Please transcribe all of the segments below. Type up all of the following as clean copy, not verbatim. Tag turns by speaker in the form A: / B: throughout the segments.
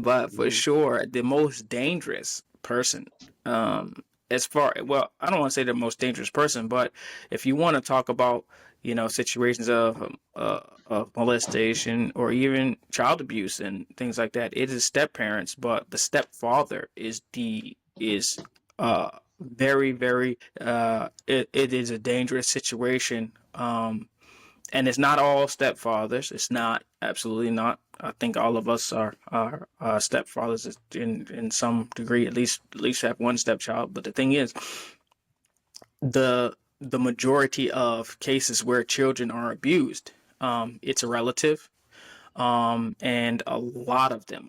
A: But for
B: Mhm.
A: sure, the most dangerous person, as far, well, I don't want to say the most dangerous person, but if you want to talk about, situations of molestation or even child abuse and things like that, it is step parents, but the stepfather is very, very, it is a dangerous situation. And it's not all stepfathers. It's not, absolutely not. I think all of us are stepfathers in some degree. At least have one stepchild. But the thing is, the majority of cases where children are abused, it's a relative, and a lot of them,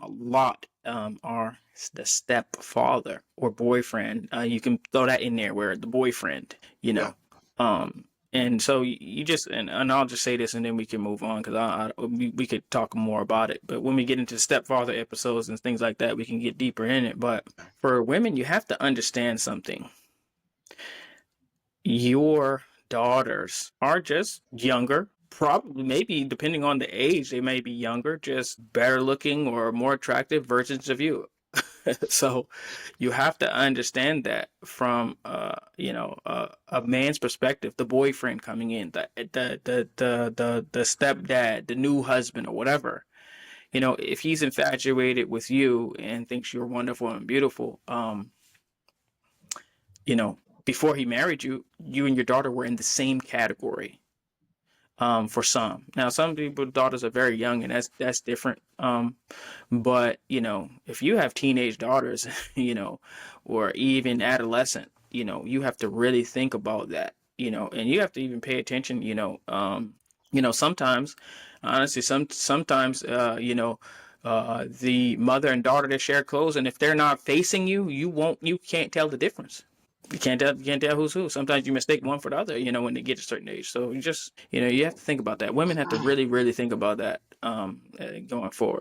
A: are the stepfather or boyfriend. You can throw that in there where the boyfriend, you
B: Yeah.
A: know. Um, and so you just, and I'll just say this and then we can move on because we could talk more about it. But when we get into stepfather episodes and things like that, we can get deeper in it. But for women, you have to understand something. Your daughters are just younger. Probably, maybe depending on the age, they may be younger, just better looking or more attractive versions of you. So you have to understand that from a man's perspective, the boyfriend coming in, the stepdad, the new husband or whatever. If he's infatuated with you and thinks you're wonderful and beautiful, you know, before he married you, you and your daughter were in the same category. For some. Now, some people daughters are very young, and that's different. But if you have teenage daughters, or even adolescent, you have to really think about that. And you have to even pay attention. Sometimes, honestly, sometimes, the mother and daughter they share clothes, and if they're not facing you, you can't tell the difference. You can't tell who's who. Sometimes you mistake one for the other, when they get to a certain age. So you just, you have to think about that. Women have to really, really think about that, going forward.